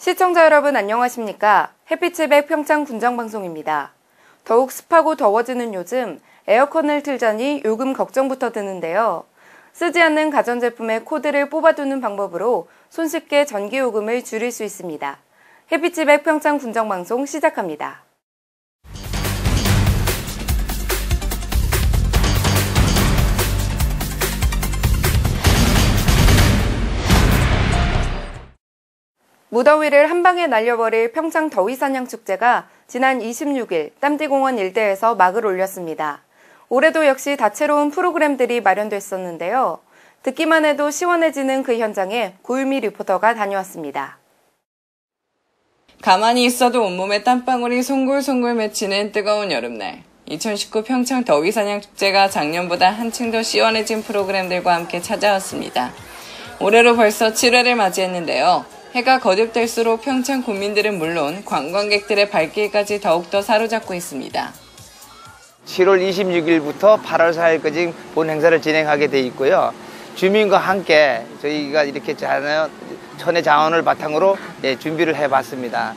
시청자 여러분 안녕하십니까? 햇빛의 백 평창 군정방송입니다. 더욱 습하고 더워지는 요즘 에어컨을 틀자니 요금 걱정부터 드는데요. 쓰지 않는 가전제품의 코드를 뽑아두는 방법으로 손쉽게 전기요금을 줄일 수 있습니다. 햇빛의 백 평창 군정방송 시작합니다. 무더위를 한방에 날려버릴 평창 더위사냥축제가 지난 26일 땀띠공원 일대에서 막을 올렸습니다. 올해도 역시 다채로운 프로그램들이 마련됐었는데요. 듣기만 해도 시원해지는 그 현장에 고유미 리포터가 다녀왔습니다. 가만히 있어도 온몸에 땀방울이 송골송골 맺히는 뜨거운 여름날. 2019 평창 더위사냥축제가 작년보다 한층 더 시원해진 프로그램들과 함께 찾아왔습니다. 올해로 벌써 7회를 맞이했는데요. 해가 거듭될수록 평창 군민들은 물론 관광객들의 발길까지 더욱더 사로잡고 있습니다. 7월 26일부터 8월 4일까지 본 행사를 진행하게 돼 있고요. 주민과 함께 저희가 이렇게 천혜 자원을 바탕으로 준비를 해봤습니다.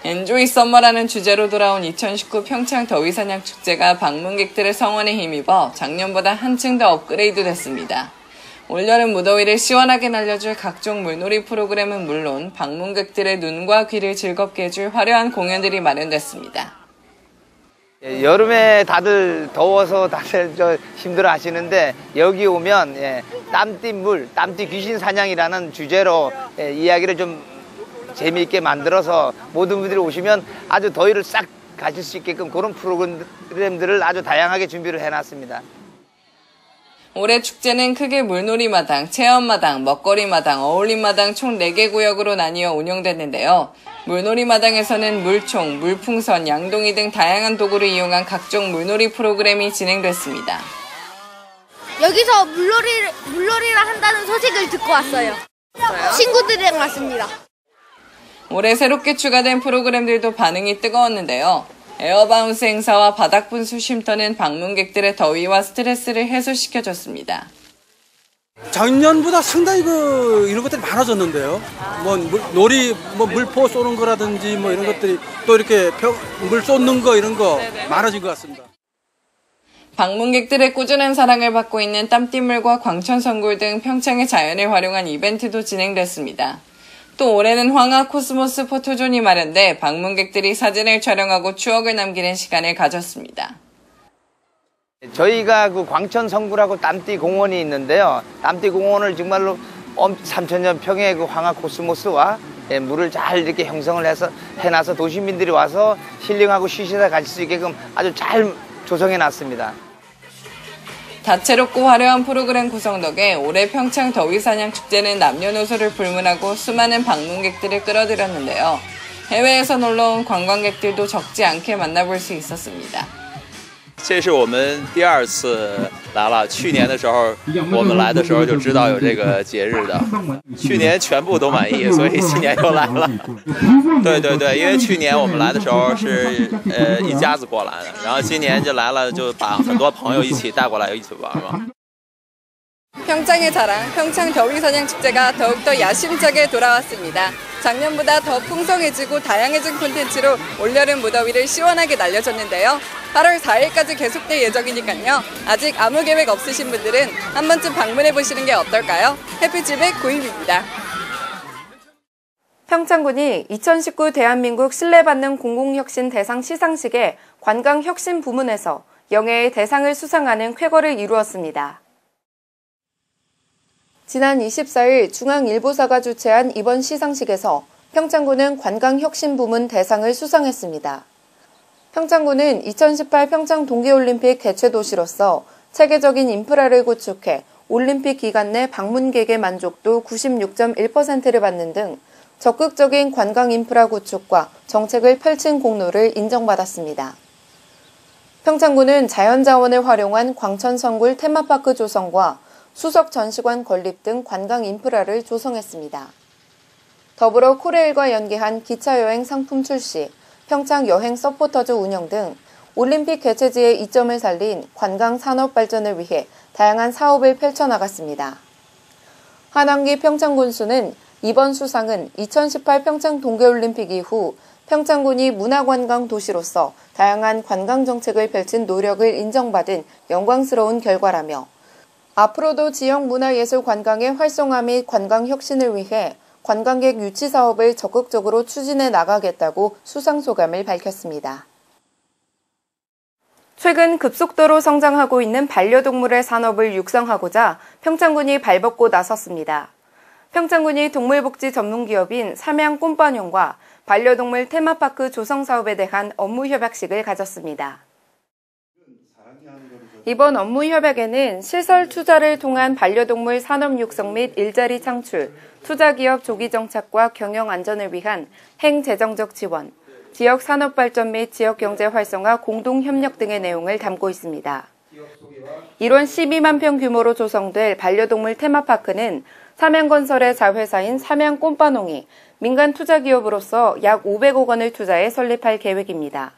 엔조이 썸머라는 주제로 돌아온 2019 평창 더위사냥축제가 방문객들의 성원에 힘입어 작년보다 한층 더 업그레이드 됐습니다. 올여름 무더위를 시원하게 날려줄 각종 물놀이 프로그램은 물론 방문객들의 눈과 귀를 즐겁게 해줄 화려한 공연들이 마련됐습니다. 여름에 다들 더워서 다들 힘들어 하시는데 여기 오면 땀띠 물, 땀띠 귀신 사냥이라는 주제로 이야기를 좀 재미있게 만들어서 모든 분들이 오시면 아주 더위를 싹 가실 수 있게끔 그런 프로그램들을 아주 다양하게 준비를 해놨습니다. 올해 축제는 크게 물놀이마당, 체험마당, 먹거리마당, 어울림마당 총 4개 구역으로 나뉘어 운영됐는데요. 물놀이마당에서는 물총, 물풍선, 양동이 등 다양한 도구를 이용한 각종 물놀이 프로그램이 진행됐습니다. 여기서 물놀이를 한다는 소식을 듣고 왔어요. 친구들이랑 왔습니다. 올해 새롭게 추가된 프로그램들도 반응이 뜨거웠는데요. 에어바운스 행사와 바닥분수 쉼터는 방문객들의 더위와 스트레스를 해소시켜줬습니다. 작년보다 상당히 이런 것들이 많아졌는데요. 물포 쏘는 거라든지 이런 것들이 또 이렇게 물 쏟는 거 이런 거 많아진 것 같습니다. 방문객들의 꾸준한 사랑을 받고 있는 땀띠물과 광천선굴 등 평창의 자연을 활용한 이벤트도 진행됐습니다. 또 올해는 황하 코스모스 포토존이 마련돼 방문객들이 사진을 촬영하고 추억을 남기는 시간을 가졌습니다. 저희가 그 광천성굴하고 땀띠 공원이 있는데요. 땀띠 공원을 정말로 3,000년 평의 그 황하 코스모스와 물을 잘 이렇게 형성을 해놔서 도시민들이 와서 힐링하고 쉬시다 가실 수 있게끔 아주 잘 조성해 놨습니다. 다채롭고 화려한 프로그램 구성 덕에 올해 평창 더위사냥축제는 남녀노소를 불문하고 수많은 방문객들을 끌어들였는데요. 해외에서 놀러온 관광객들도 적지 않게 만나볼 수 있었습니다. 这是我们第2次来了。去年的时候，我们来的时候就知道有这个节日的。去年全部都满意，所以今年又来了。对，因为去年我们来的时候是一家子过来的，然后今年就来了，就把很多朋友一起带过来一起玩嘛。 평창의 자랑, 평창 더위사냥축제가 더욱더 야심차게 돌아왔습니다. 작년보다 더 풍성해지고 다양해진 콘텐츠로 올여름 무더위를 시원하게 날려줬는데요. 8월 4일까지 계속될 예정이니까요. 아직 아무 계획 없으신 분들은 한 번쯤 방문해보시는 게 어떨까요? 햇빛집의 고임입니다. 평창군이 2019 대한민국 신뢰받는 공공혁신 대상 시상식의 관광혁신 부문에서 영예의 대상을 수상하는 쾌거를 이루었습니다. 지난 24일 중앙일보사가 주최한 이번 시상식에서 평창군은 관광혁신부문 대상을 수상했습니다. 평창군은 2018 평창 동계올림픽 개최도시로서 체계적인 인프라를 구축해 올림픽 기간 내 방문객의 만족도 96.1%를 받는 등 적극적인 관광 인프라 구축과 정책을 펼친 공로를 인정받았습니다. 평창군은 자연자원을 활용한 광천성굴 테마파크 조성과 수석 전시관 건립 등 관광 인프라를 조성했습니다. 더불어 코레일과 연계한 기차여행 상품 출시, 평창 여행 서포터즈 운영 등 올림픽 개최지의 이점을 살린 관광 산업 발전을 위해 다양한 사업을 펼쳐나갔습니다. 한항기 평창군수는 이번 수상은 2018 평창 동계올림픽 이후 평창군이 문화관광 도시로서 다양한 관광 정책을 펼친 노력을 인정받은 영광스러운 결과라며 앞으로도 지역 문화예술 관광의 활성화 및 관광 혁신을 위해 관광객 유치 사업을 적극적으로 추진해 나가겠다고 수상 소감을 밝혔습니다. 최근 급속도로 성장하고 있는 반려동물의 산업을 육성하고자 평창군이 발벗고 나섰습니다. 평창군이 동물복지 전문기업인 삼양꼼빠뇽과 반려동물 테마파크 조성 사업에 대한 업무협약식을 가졌습니다. 이번 업무협약에는 시설 투자를 통한 반려동물 산업 육성 및 일자리 창출, 투자기업 조기 정착과 경영 안전을 위한 행재정적 지원, 지역 산업 발전 및 지역 경제 활성화 공동 협력 등의 내용을 담고 있습니다. 이런 12만 평 규모로 조성될 반려동물 테마파크는 삼양건설의 자회사인 삼양꼼빠뇽이 민간 투자기업으로서 약 500억 원을 투자해 설립할 계획입니다.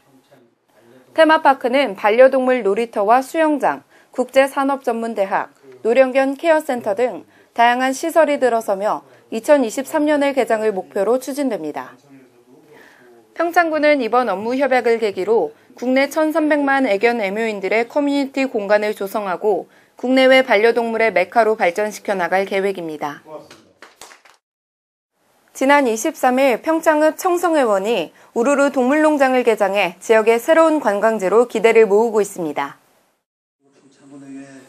테마파크는 반려동물 놀이터와 수영장, 국제산업전문대학, 노령견 케어센터 등 다양한 시설이 들어서며 2023년에 개장을 목표로 추진됩니다. 평창군은 이번 업무 협약을 계기로 국내 1,300만 애견 애묘인들의 커뮤니티 공간을 조성하고 국내외 반려동물의 메카로 발전시켜 나갈 계획입니다. 지난 23일 평창읍 청성회원이 우루루 동물농장을 개장해 지역의 새로운 관광지로 기대를 모으고 있습니다.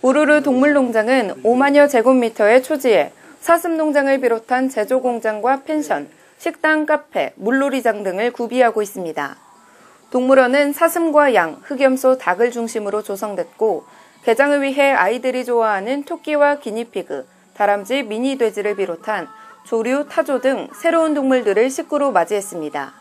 우루루 동물농장은 5만여 제곱미터의 초지에 사슴농장을 비롯한 제조공장과 펜션, 식당, 카페, 물놀이장 등을 구비하고 있습니다. 동물원은 사슴과 양, 흑염소, 닭을 중심으로 조성됐고 개장을 위해 아이들이 좋아하는 토끼와 기니피그, 다람쥐, 미니 돼지를 비롯한 조류, 타조 등 새로운 동물들을 식구로 맞이했습니다.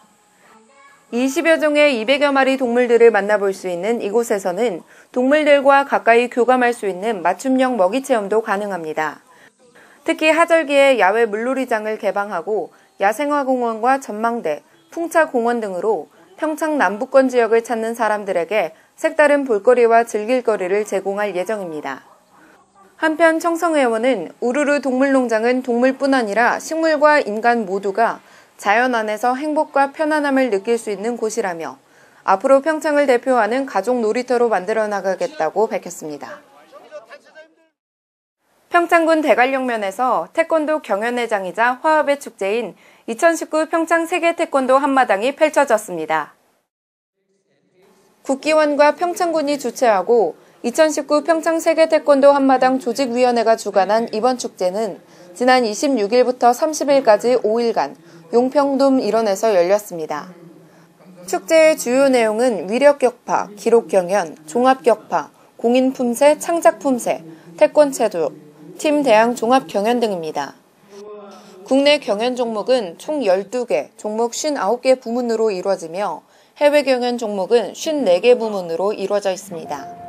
20여 종의 200여 마리 동물들을 만나볼 수 있는 이곳에서는 동물들과 가까이 교감할 수 있는 맞춤형 먹이 체험도 가능합니다. 특히 하절기에 야외 물놀이장을 개방하고 야생화공원과 전망대, 풍차공원 등으로 평창 남부권 지역을 찾는 사람들에게 색다른 볼거리와 즐길거리를 제공할 예정입니다. 한편 청성회원은 우루루 동물농장은 동물뿐 아니라 식물과 인간 모두가 자연 안에서 행복과 편안함을 느낄 수 있는 곳이라며 앞으로 평창을 대표하는 가족 놀이터로 만들어 나가겠다고 밝혔습니다. 평창군 대관령면에서 태권도 경연회장이자 화합의 축제인 2019 평창 세계 태권도 한마당이 펼쳐졌습니다. 국기원과 평창군이 주최하고 2019 평창 세계 태권도 한마당 조직위원회가 주관한 이번 축제는 지난 26일부터 30일까지 5일간 용평돔 일원에서 열렸습니다. 축제의 주요 내용은 위력격파, 기록경연, 종합격파, 공인품새, 창작품새, 태권체조, 팀 대항 종합경연 등입니다. 국내 경연 종목은 총 12개, 종목 59개 부문으로 이루어지며 해외 경연 종목은 54개 부문으로 이루어져 있습니다.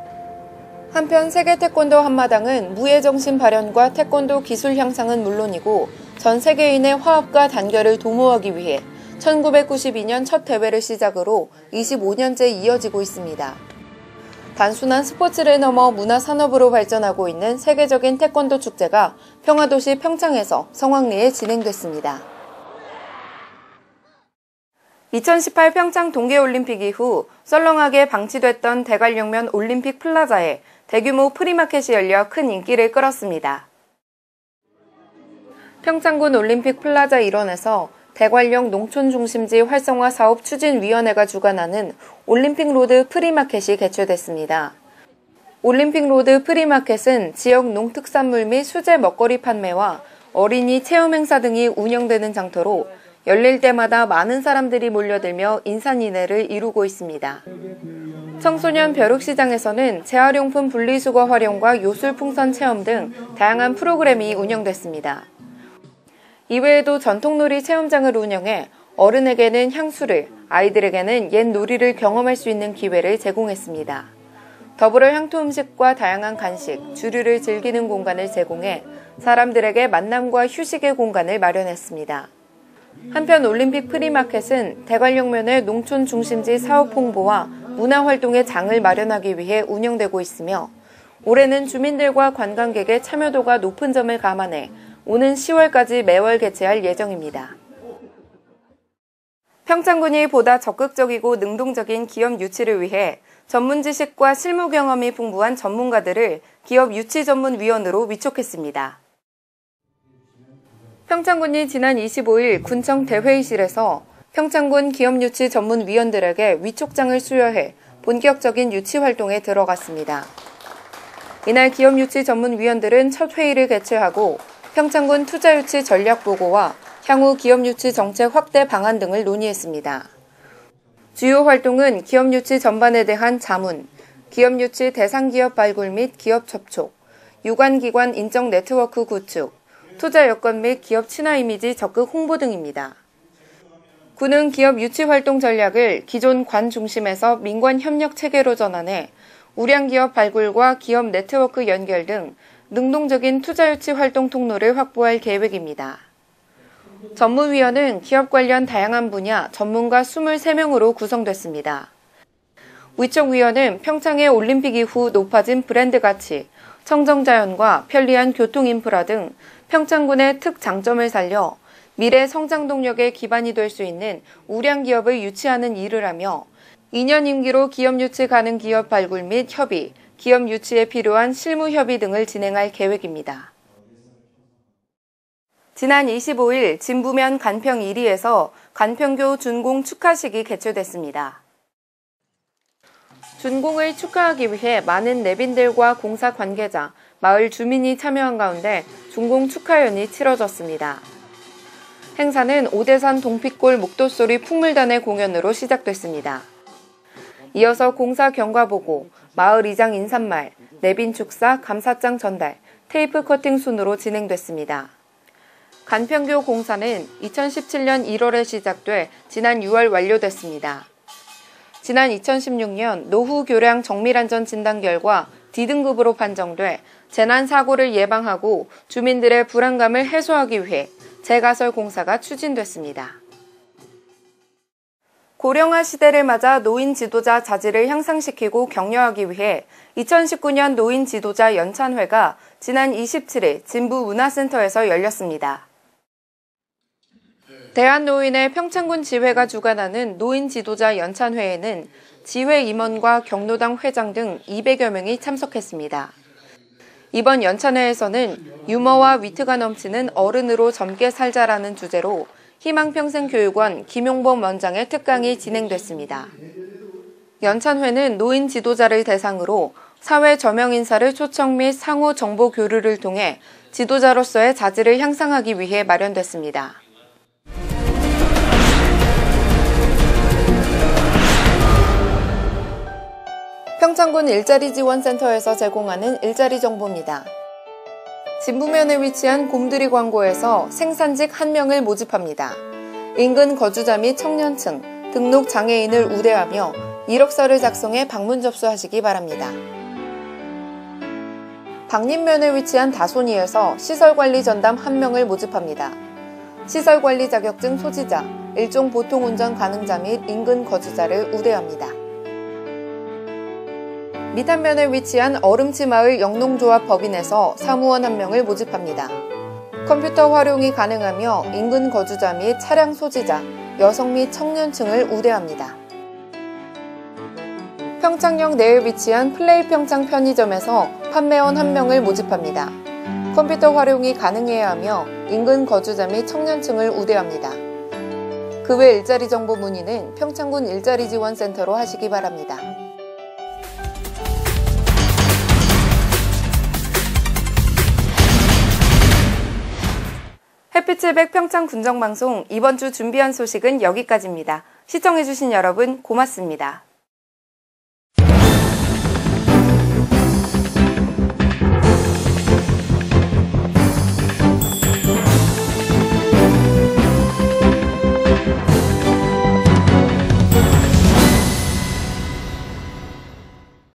한편 세계 태권도 한마당은 무예정신 발현과 태권도 기술 향상은 물론이고 전 세계인의 화합과 단결을 도모하기 위해 1992년 첫 대회를 시작으로 25년째 이어지고 있습니다. 단순한 스포츠를 넘어 문화산업으로 발전하고 있는 세계적인 태권도 축제가 평화도시 평창에서 성황리에 진행됐습니다. 2018 평창 동계올림픽 이후 썰렁하게 방치됐던 대관령면 올림픽 플라자에 대규모 프리마켓이 열려 큰 인기를 끌었습니다. 평창군 올림픽 플라자 일원에서 대관령 농촌중심지 활성화 사업 추진위원회가 주관하는 올림픽로드 프리마켓이 개최됐습니다. 올림픽로드 프리마켓은 지역 농특산물 및 수제 먹거리 판매와 어린이 체험행사 등이 운영되는 장터로 열릴 때마다 많은 사람들이 몰려들며 인산인해를 이루고 있습니다. 청소년 벼룩시장에서는 재활용품 분리수거 활용과 요술풍선 체험 등 다양한 프로그램이 운영됐습니다. 이외에도 전통놀이 체험장을 운영해 어른에게는 향수를, 아이들에게는 옛 놀이를 경험할 수 있는 기회를 제공했습니다. 더불어 향토 음식과 다양한 간식, 주류를 즐기는 공간을 제공해 사람들에게 만남과 휴식의 공간을 마련했습니다. 한편 올림픽 프리마켓은 대관령면의 농촌 중심지 사업 홍보와 문화활동의 장을 마련하기 위해 운영되고 있으며 올해는 주민들과 관광객의 참여도가 높은 점을 감안해 오는 10월까지 매월 개최할 예정입니다. 평창군이 보다 적극적이고 능동적인 기업 유치를 위해 전문 지식과 실무 경험이 풍부한 전문가들을 기업 유치 전문위원으로 위촉했습니다. 평창군이 지난 25일 군청 대회의실에서 평창군 기업 유치 전문위원들에게 위촉장을 수여해 본격적인 유치 활동에 들어갔습니다. 이날 기업 유치 전문위원들은 첫 회의를 개최하고 평창군 투자 유치 전략 보고와 향후 기업 유치 정책 확대 방안 등을 논의했습니다. 주요 활동은 기업 유치 전반에 대한 자문, 기업 유치 대상 기업 발굴 및 기업 접촉, 유관기관 인적 네트워크 구축, 투자 여건 및 기업 친화 이미지 적극 홍보 등입니다. 군은 기업 유치 활동 전략을 기존 관 중심에서 민관 협력 체계로 전환해 우량 기업 발굴과 기업 네트워크 연결 등 능동적인 투자 유치 활동 통로를 확보할 계획입니다. 전문위원은 기업 관련 다양한 분야 전문가 23명으로 구성됐습니다. 위촉위원은 평창의 올림픽 이후 높아진 브랜드 가치, 청정자연과 편리한 교통 인프라 등 평창군의 특장점을 살려 미래 성장 동력의 기반이 될 수 있는 우량 기업을 유치하는 일을 하며 2년 임기로 기업 유치 가능 기업 발굴 및 협의, 기업 유치에 필요한 실무 협의 등을 진행할 계획입니다. 지난 25일 진부면 간평 1리에서 간평교 준공 축하식이 개최됐습니다. 준공을 축하하기 위해 많은 내빈들과 공사 관계자, 마을 주민이 참여한 가운데 준공 축하연이 치러졌습니다. 행사는 오대산 동핏골 목도소리 풍물단의 공연으로 시작됐습니다. 이어서 공사 경과보고, 마을 이장 인사말, 내빈 축사, 감사장 전달, 테이프 커팅 순으로 진행됐습니다. 간평교 공사는 2017년 1월에 시작돼 지난 6월 완료됐습니다. 지난 2016년 노후 교량 정밀안전 진단 결과 D등급으로 판정돼 재난사고를 예방하고 주민들의 불안감을 해소하기 위해 재가설 공사가 추진됐습니다. 고령화 시대를 맞아 노인 지도자 자질을 향상시키고 격려하기 위해 2019년 노인 지도자 연찬회가 지난 27일 진부 문화센터에서 열렸습니다. 대한노인의 평창군 지회가 주관하는 노인 지도자 연찬회에는 지회 임원과 경로당 회장 등 200여 명이 참석했습니다. 이번 연찬회에서는 유머와 위트가 넘치는 어른으로 젊게 살자라는 주제로 희망평생교육원 김용범 원장의 특강이 진행됐습니다. 연찬회는 노인 지도자를 대상으로 사회 저명 인사를 초청 및 상호 정보 교류를 통해 지도자로서의 자질을 향상하기 위해 마련됐습니다. 평창군 일자리지원센터에서 제공하는 일자리 정보입니다. 진부면에 위치한 곰들이 광고에서 생산직 1명을 모집합니다. 인근 거주자 및 청년층, 등록 장애인을 우대하며 이력서를 작성해 방문 접수하시기 바랍니다. 박림면에 위치한 다소니에서 시설관리 전담 1명을 모집합니다. 시설관리 자격증 소지자, 일종 보통운전 가능자 및 인근 거주자를 우대합니다. 미탄면에 위치한 얼음치 마을 영농조합 법인에서 사무원 1명을 모집합니다. 컴퓨터 활용이 가능하며 인근 거주자 및 차량 소지자, 여성 및 청년층을 우대합니다. 평창역 내에 위치한 플레이 평창 편의점에서 판매원 1명을 모집합니다. 컴퓨터 활용이 가능해야 하며 인근 거주자 및 청년층을 우대합니다. 그 외 일자리 정보 문의는 평창군 일자리지원센터로 하시기 바랍니다. 햇빛의 백 평창 군정방송 이번 주 준비한 소식은 여기까지입니다. 시청해주신 여러분 고맙습니다.